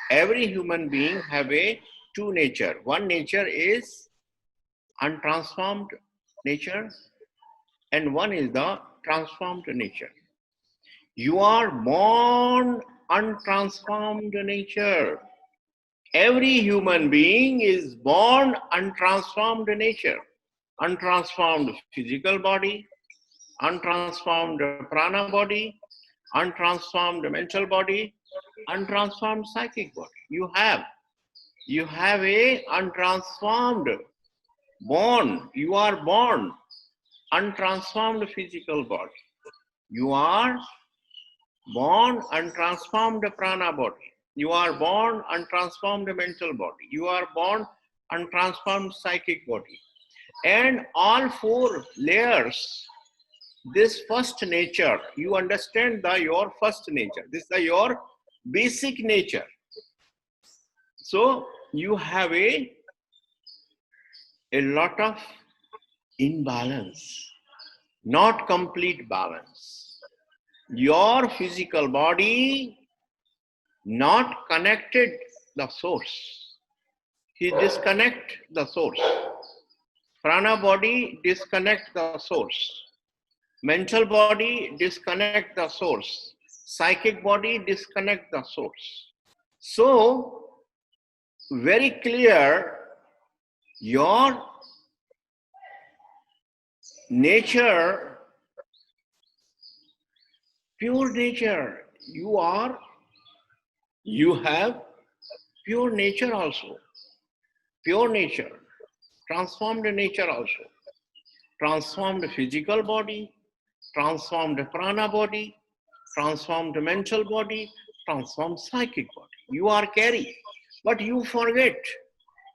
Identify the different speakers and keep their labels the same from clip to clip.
Speaker 1: Every human being have a two nature. One nature is untransformed nature and one is the transformed nature. You are born untransformed nature. Every human being is born untransformed nature. Untransformed physical body, untransformed prana body, untransformed mental body, untransformed psychic body. You have a untransformed born. You are born untransformed physical body. You are born untransformed prana body. You are born untransformed mental body. You are born untransformed psychic body. And all four layers, this first nature, you understand your first nature. This is your basic nature. So you have a lot of imbalance, not complete balance. Your physical body not connected the source. He disconnect the source. Prana body disconnect the source. Mental body disconnect the source. Psychic body disconnect the source. So, very clear, your nature, pure nature, you have pure nature also. Pure nature, transformed nature also. Transformed physical body, transformed prana body, transformed mental body, transformed psychic body. You are carried, but you forget.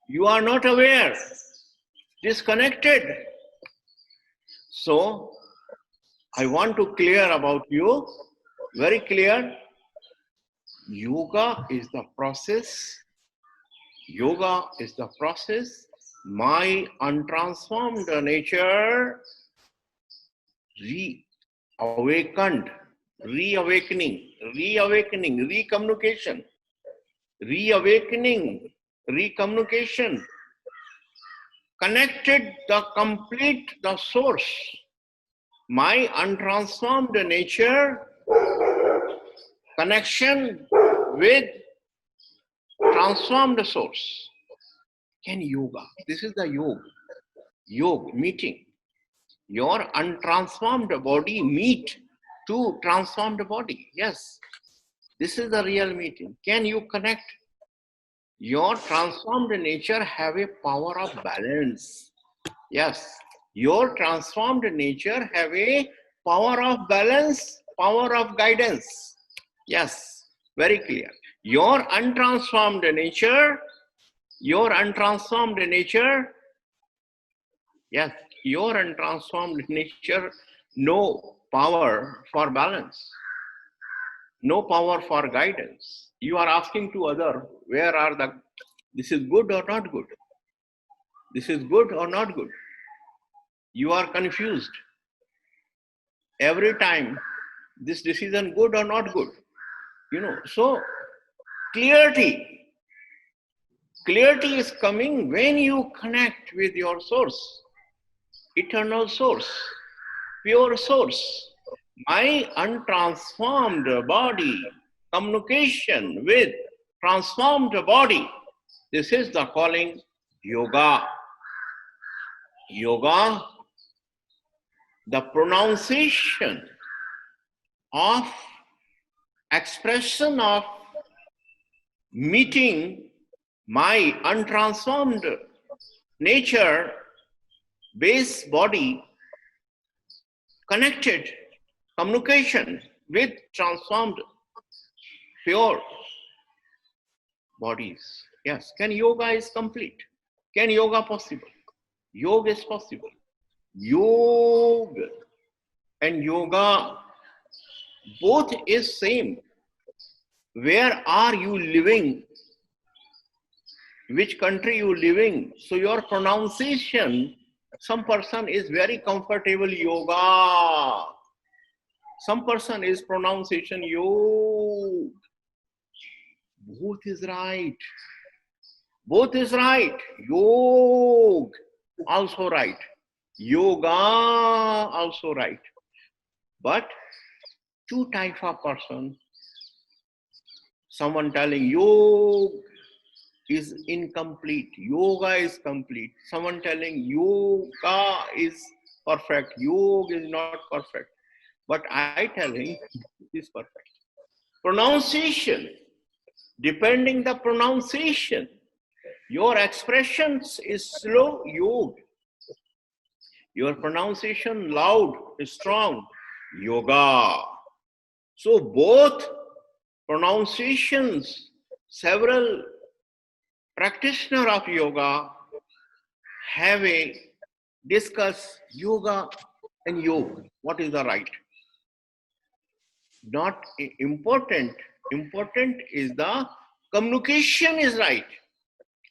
Speaker 1: You are not aware, disconnected. So, I want to clear about you, very clear. Yoga is the process. Yoga is the process. My untransformed nature reawakened, reawakening, recommunication, reawakening, recommunication, connected the source. My untransformed nature, connection with transformed source. Can yoga, this is the yoga meeting. Your untransformed body meet to transformed body. Yes, this is the real meeting. Can you connect? Your transformed nature have a power of balance. Yes, your transformed nature have a power of balance, power of guidance. Yes, very clear. Your untransformed nature, yes, your untransformed nature, no power for balance, no power for guidance. You are asking to other, where are the, this is good or not good? This is good or not good? You are confused. Every time, this decision good or not good? So clarity is coming when you connect with your source, eternal source, pure source. My untransformed body, communication with transformed body. This is the calling yoga. Yoga, the pronunciation of expression of meeting my untransformed nature, base body, connected, communication with transformed pure bodies. Yes, can yoga is complete? Can yoga possible? Yoga is possible. Yoga and yoga both is same. Where are you living? Which country you living? So your pronunciation, some person is very comfortable yoga. Some person is pronunciation yoga. Both is right. Both is right. Yoga also right. Yoga also right. But two type of person, someone telling yoga is incomplete, yoga is complete. Someone telling yoga is perfect, yoga is not perfect. But I telling it is perfect. Pronunciation, depending the pronunciation, your expressions is slow, yoga. Your pronunciation loud, strong, yoga. So both pronunciations, several practitioners of yoga have a discuss yoga and yoga. What is the right? Not important. Important is the communication is right.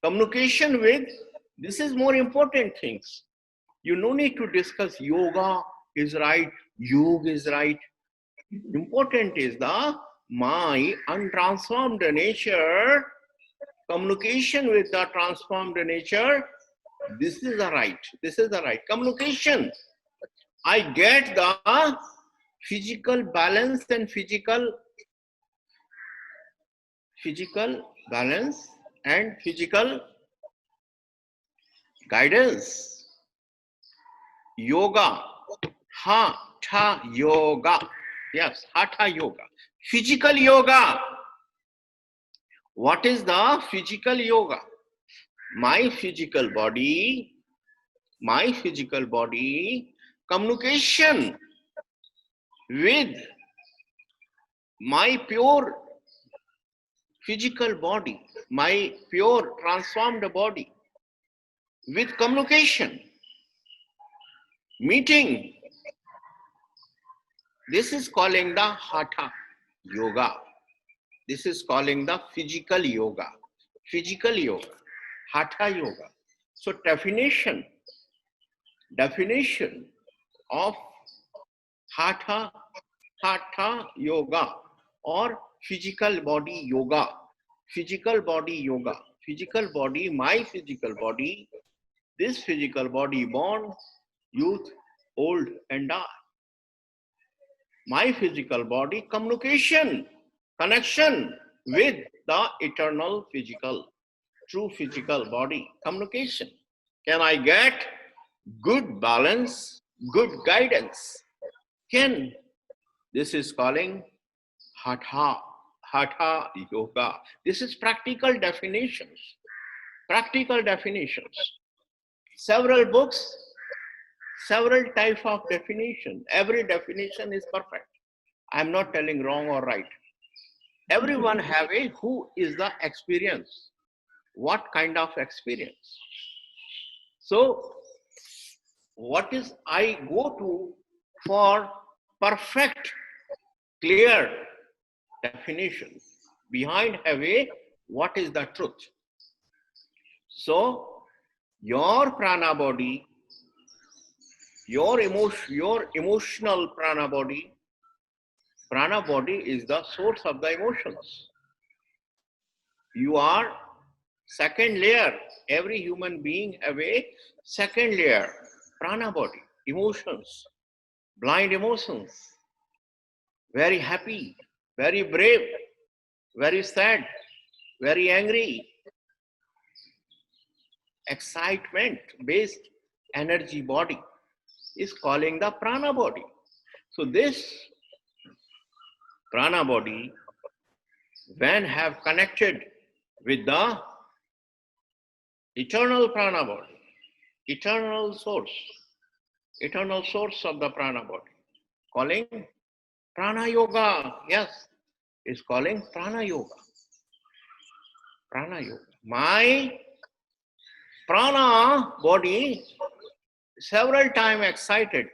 Speaker 1: Communication with, this is more important things. You no need to discuss yoga is right, yoga is right. Important is the my untransformed nature, communication with the transformed nature. This is the right. This is the right communication. I get the physical balance and physical balance and physical guidance. Yoga, hatha yoga. Yes, hatha yoga. Physical yoga. What is the physical yoga? My physical body, communication with my pure physical body, my pure transformed body, with communication, meeting. This is calling the hatha yoga. This is calling the physical yoga, hatha yoga. So definition of hatha yoga or physical body yoga. Physical body, my physical body, this physical body born, youth, old and die. My physical body, communication, connection with the eternal physical, true physical body, communication. Can I get good balance, good guidance? This is calling hatha yoga. This is practical definitions. Several books, several types of definition. Every definition is perfect. I'm not telling wrong or right. Everyone have a who is the experience. What kind of experience? So what is I go to for perfect, clear definition. Behind have a what is the truth? So your prana body, your emotional prana body is the source of the emotions. You are second layer. Every human being have a second layer, prana body, emotions, blind emotions, very happy, very brave, very sad, very angry, excitement based energy body is calling the prana body. So this prana body, when have connected with the eternal prana body, eternal source of the prana body, calling prana yoga. Yes, is calling prana yoga. My prana body several times excited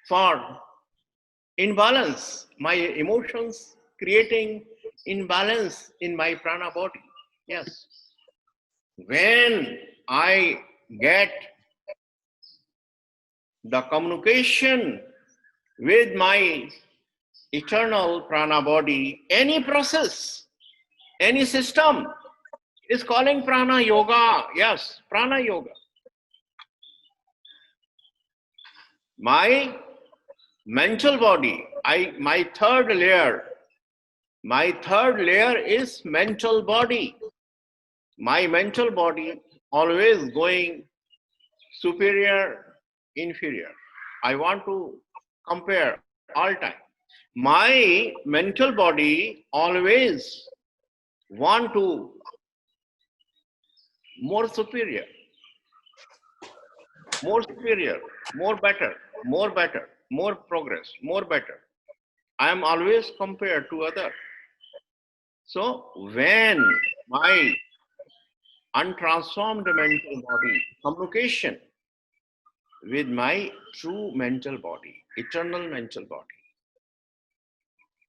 Speaker 1: for imbalance, my emotions creating imbalance in my prana body. Yes. When I get the communication with my eternal prana body, any process Any system is calling prana yoga. Yes, prana yoga. My mental body, my third layer is mental body. My mental body always going superior, inferior. I want to compare all time. My mental body always want to more superior, more better, more progress, more better. I am always compared to other. So when my untransformed mental body communication with my true mental body, eternal mental body,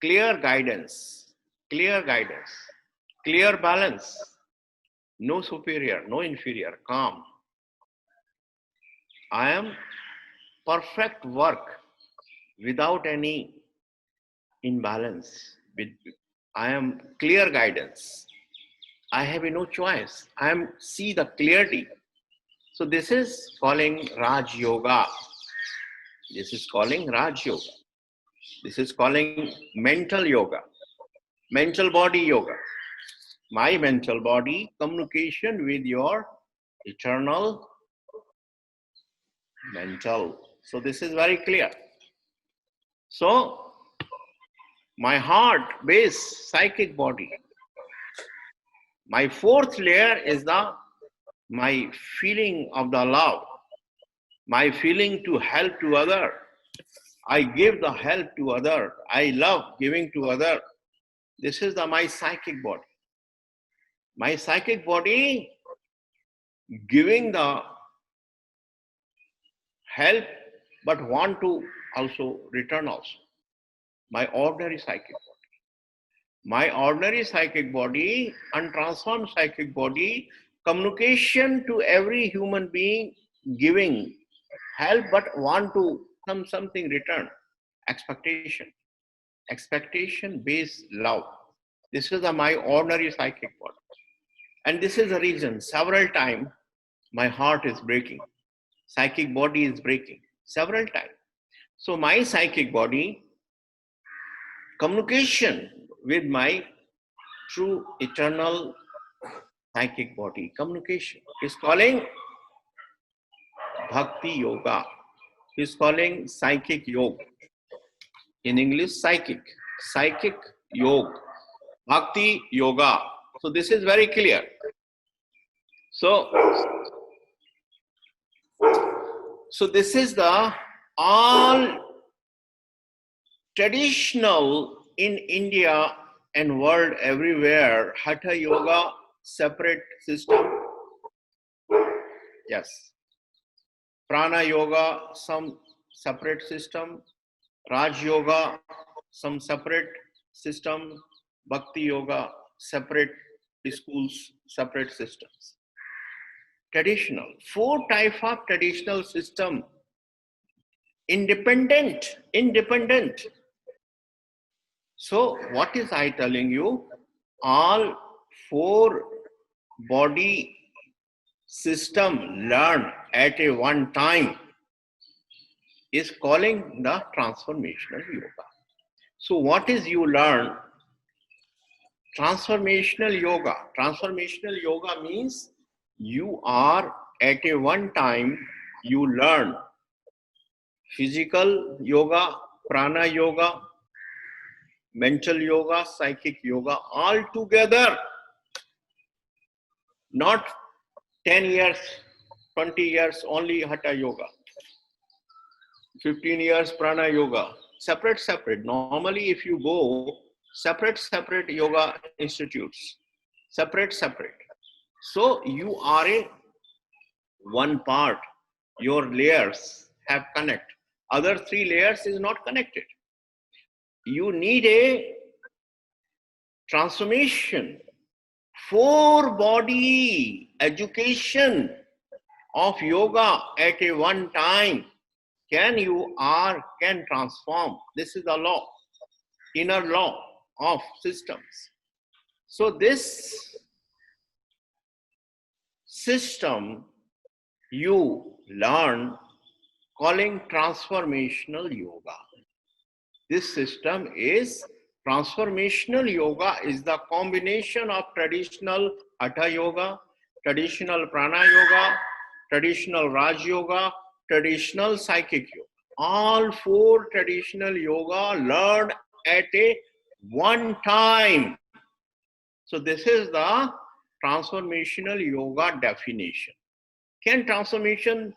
Speaker 1: clear guidance, clear balance, no superior, no inferior, calm. I am perfect work without any imbalance. I am clear guidance. I have no choice. I am see the clarity. So this is calling Raj Yoga. This is calling Raj Yoga. This is calling mental yoga, mental body yoga. My mental body communication with your eternal mental. So this is very clear. So my heart base psychic body. My fourth layer is my feeling of the love, my feeling to help to other. I give the help to other. I love giving to other. This is my psychic body. My psychic body giving the help but want to also return also. My ordinary psychic body. My ordinary psychic body, untransformed psychic body, communication to every human being, giving help but want to something return. Expectation based love. This is my ordinary psychic body. And this is the reason several times my heart is breaking. Psychic body is breaking several times. So my psychic body communication with my true eternal psychic body communication is calling bhakti yoga, is calling psychic yoga. In English, psychic yoga, bhakti yoga. So this is very clear. So this is the all traditional in India and world everywhere. Hatha yoga, separate system. Yes. Prana yoga, some separate system. Raj yoga, some separate system. Bhakti yoga, separate schools, separate systems. Traditional, 4 types of traditional system. Independent. So what is I telling you? All 4 body system learn at a one time is calling the transformational yoga. So what is you learn? Transformational yoga. Transformational yoga means you are at a one time you learn physical yoga, prana yoga, mental yoga, psychic yoga, all together. Not 10 years, 20 years only hatha yoga, 15 years prana yoga, separate. Normally if you go separate yoga institutes, separate. So you are a one part, your layers have connect. Other 3 layers is not connected. You need a transformation, 4 body education of yoga at a one time. Can transform. This is the law, inner law of systems. So this system you learn calling transformational yoga. This system is transformational yoga, is the combination of traditional Hatha yoga, traditional Prana yoga, traditional Raj yoga, traditional psychic yoga. All four traditional yoga learned at a one time. So this is the transformational yoga definition. Can transformation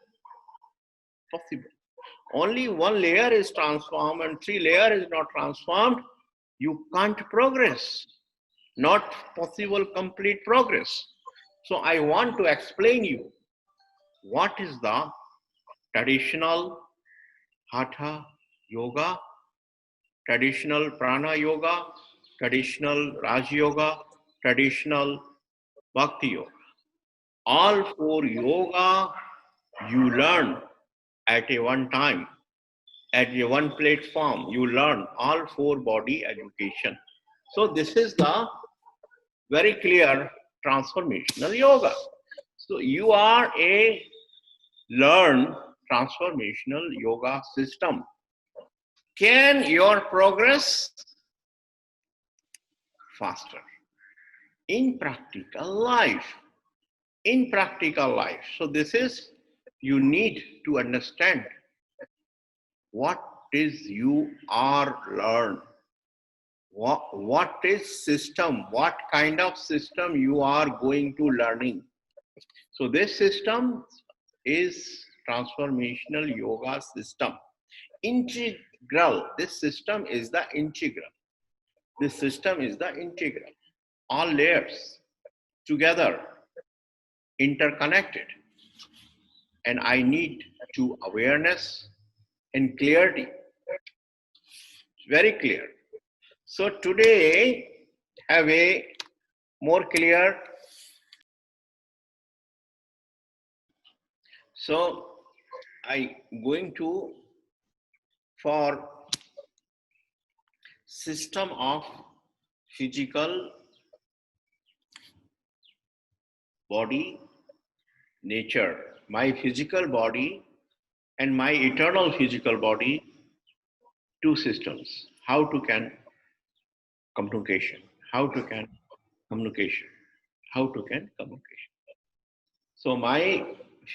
Speaker 1: possible? Only one layer is transformed and three layer is not transformed, you can't progress. Not possible complete progress. So I want to explain you what is the traditional Hatha yoga, traditional Prana yoga, traditional Raj yoga, traditional Bhakti yoga. All four yoga you learn at a one time, at a one platform. You learn all four body education. So this is the very clear transformational yoga. So you are a learn transformational yoga system. Can your progress faster in practical life? In practical life. So this is, you need to understand what is you are learn. What is system? What kind of system you are going to learning? So this system is transformational yoga system. Integral. This system is the integral. This system is the integral. All layers together, interconnected. And I need to awareness and clarity. Very clear. So today have a more clear. So I going to for system of physical body nature, my physical body and my eternal physical body, two systems. How to can communication? How to can communication? How to can communication? So my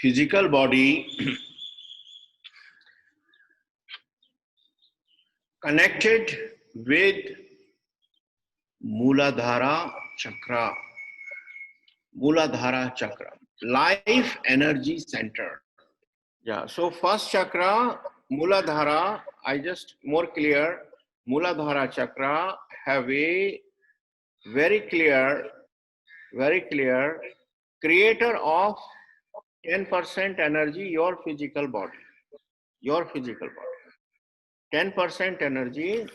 Speaker 1: physical body connected with Muladhara Chakra. Muladhara Chakra, life energy center. Yeah, so first chakra, Muladhara, I just more clear, Muladhara Chakra have a very clear creator of 10% energy, your physical body. Your physical body. 10% energy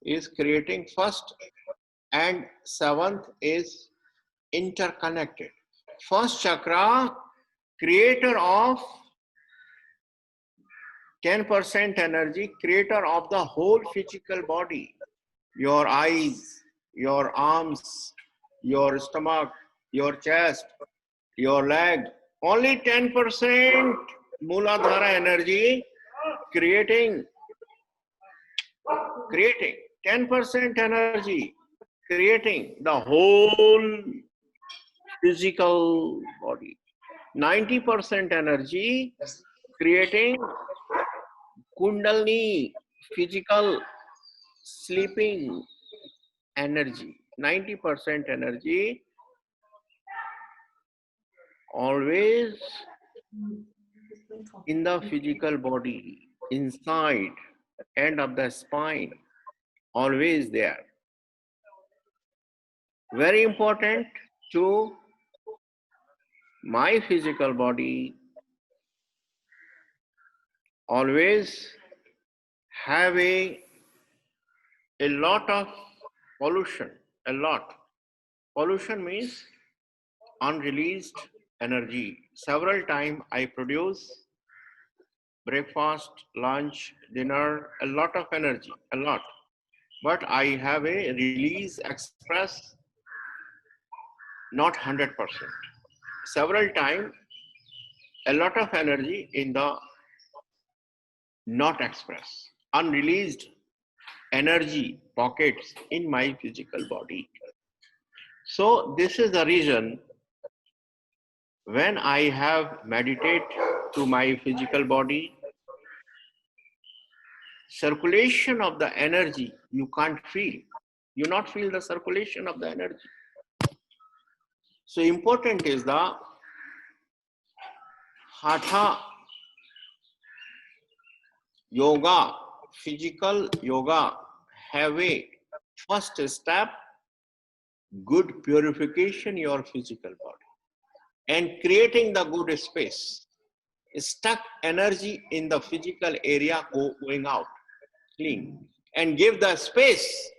Speaker 1: is creating first and seventh is interconnected. First chakra, creator of 10% energy, creator of the whole physical body. Your eyes, your arms, your stomach, your chest, your leg. Only 10% Muladhara energy creating 10% energy, creating the whole physical body. 90% energy creating Kundalini, physical sleeping energy. 90% energy always in the physical body, inside, end of the spine, always there. Very important to my physical body, always have a lot of pollution, a lot. Pollution means unreleased energy. Several times I produce breakfast, lunch, dinner, a lot of energy, a lot. But I have a release express not 100%. Several times, a lot of energy in the not expressed, unreleased energy pockets in my physical body. So this is the reason when I have meditate to my physical body, circulation of the energy you can't feel. You not feel the circulation of the energy. So important is the hatha yoga, physical yoga have a first step, good purification your physical body and creating the good space. Stuck energy in the physical area going out, clean, and give the space.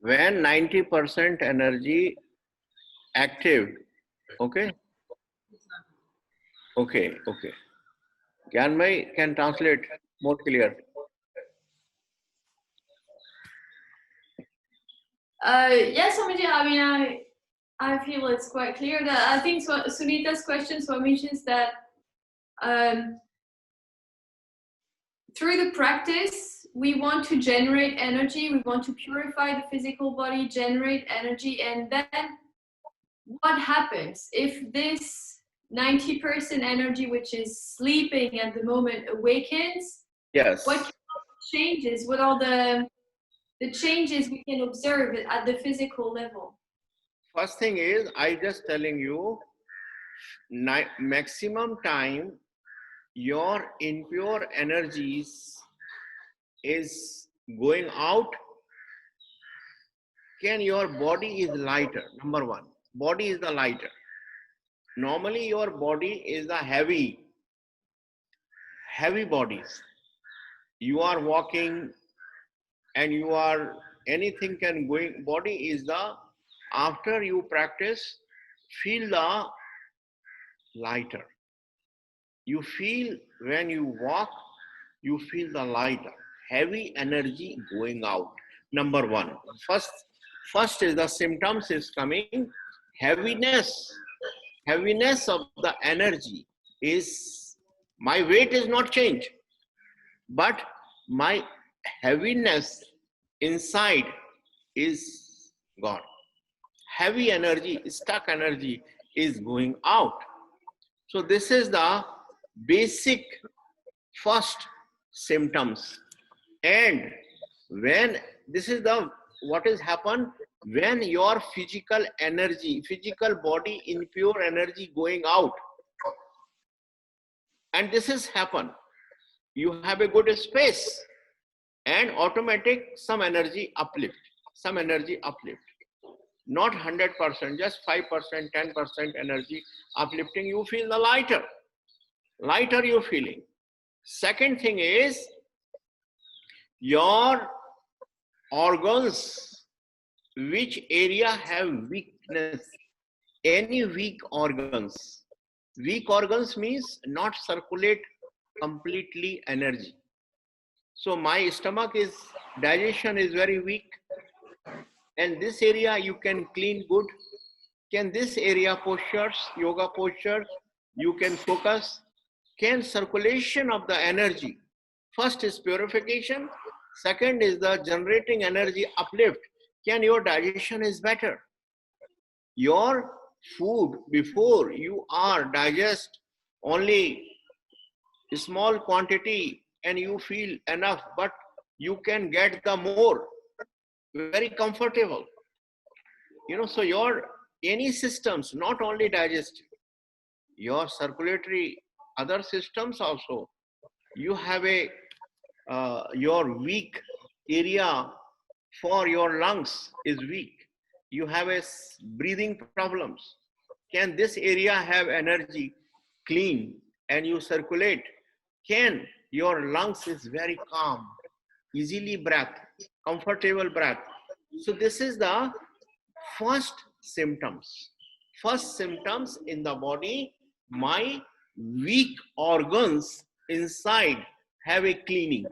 Speaker 1: When 90% energy active, okay? Okay. Gyanmay can translate more clear.
Speaker 2: Yes, Swamiji, I mean, I feel it's quite clear that I think Sunita's question, Swamiji, is that through the practice, we want to generate energy, we want to purify the physical body, generate energy, and then what happens if this 90% energy, which is sleeping at the moment, awakens?
Speaker 1: Yes.
Speaker 2: What changes? What are the changes we can observe at the physical level?
Speaker 1: First thing is, I just telling you, maximum time your impure energies is going out. Can your body is lighter? Number one, body is the lighter. Normally your body is the heavy bodies. You are walking and you are anything can going, body is the, after you practice, feel the lighter. You feel when you walk, you feel the lighter, heavy energy going out. Number one, first is the symptoms is coming, heaviness of the energy is, my weight is not changed, but my heaviness inside is gone. Heavy energy, stuck energy is going out. So this is the basic first symptoms. And when this is the, what is happened, when your physical energy, physical body impure energy going out, and this is happen, you have a good space and automatic some energy uplift, not 100%, just 5%, 10% energy uplifting, you feel the lighter you're feeling. Second thing is your organs, which area have weakness, any weak organs means not circulate completely energy. So my stomach is, digestion is very weak, and this area you can clean good. Can this area postures, yoga postures, you can focus. Can circulation of the energy, first is purification, second is the generating energy uplift. Can your digestion is better? Your food, before you are digest only a small quantity and you feel enough, but you can get the more, very comfortable. So your any systems, not only digestive, your circulatory, other systems also, you have a your weak area for your lungs is weak. You have a breathing problems. Can this area have energy clean and you circulate? Can your lungs is very calm, easily breath, comfortable breath. So this is the first symptoms in the body. My weak organs inside have a cleaning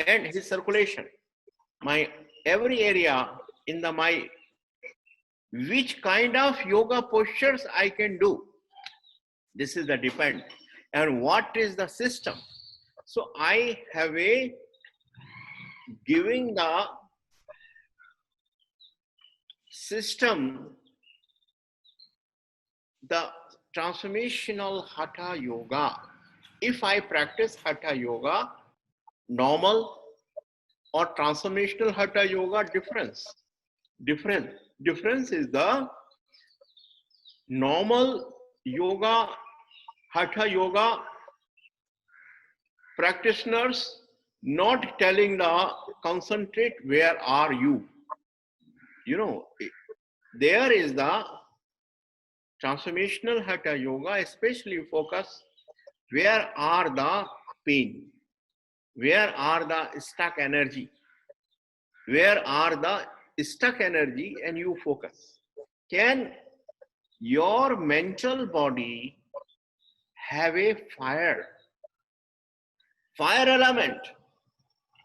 Speaker 1: and his circulation. My every area in the my which kind of yoga postures I can do. This is the depend. And what is the system? So I have a giving the system, the transformational Hatha Yoga. If I practice Hatha Yoga, normal or transformational Hatha Yoga, difference is the normal yoga, Hatha Yoga practitioners not telling the concentrate where are you. You know, there is the transformational Hatha Yoga, especially focus where are the pain, where are the stuck energy, where are the stuck energy, and you focus. Can your mental body have a fire element?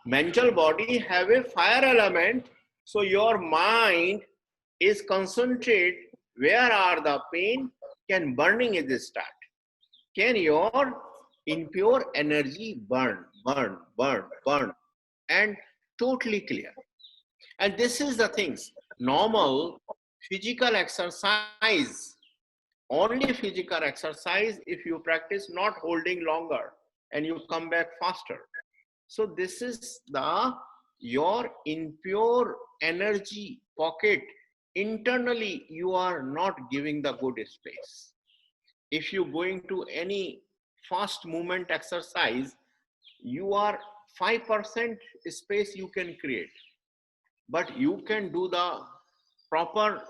Speaker 1: Mental body have a fire element, so your mind is concentrate where are the pain, can burning is start. Can your impure energy burn, and totally clear. And this is the things, normal physical exercise, only physical exercise if you practice not holding longer and you come back faster. So this is the your impure energy pocket. Internally you are not giving the good space. If you going to any fast movement exercise, you are 5% space you can create, but you can do the proper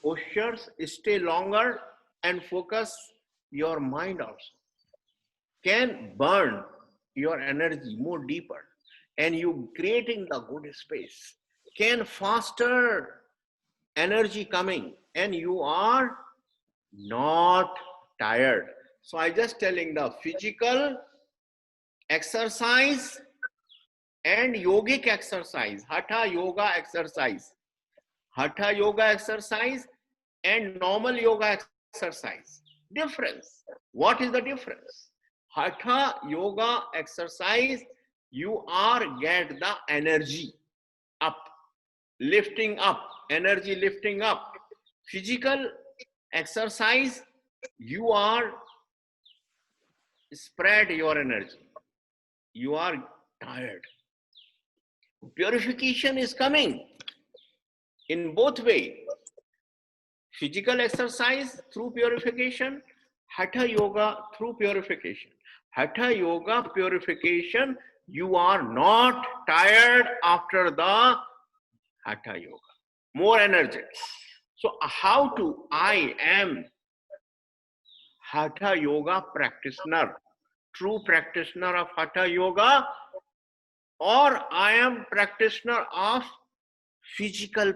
Speaker 1: postures, stay longer and focus. Your mind also can burn your energy more deeper, and you creating the good space, can faster energy coming, and you are not tired. So I just telling the physical exercise and yogic exercise, Hatha Yoga exercise, Hatha Yoga exercise and normal yoga exercise. Difference. What is the difference? Hatha Yoga exercise, you are get the energy up, lifting up, energy lifting up. Physical exercise, you are spread your energy. You are tired. Purification is coming in both way. Physical exercise through purification, Hatha Yoga through purification. Hatha Yoga purification, you are not tired after the Hatha Yoga. More energetic. So how to, I am Hatha Yoga practitioner, true practitioner of Hatha Yoga, or I am practitioner of physical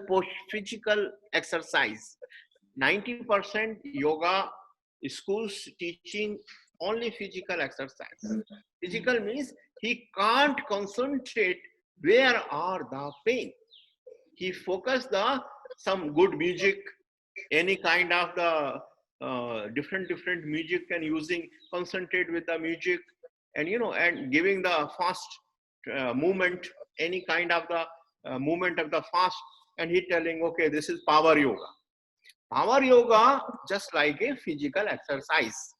Speaker 1: exercise. 90% yoga schools teaching only physical exercise. Physical means he can't concentrate where are the pain. He focus the some good music, any kind of the different music, and using concentrate with the music, and you know, and giving the fast movement, any kind of the movement of the fast, and he telling, okay, this is power yoga. Power yoga just like a physical exercise.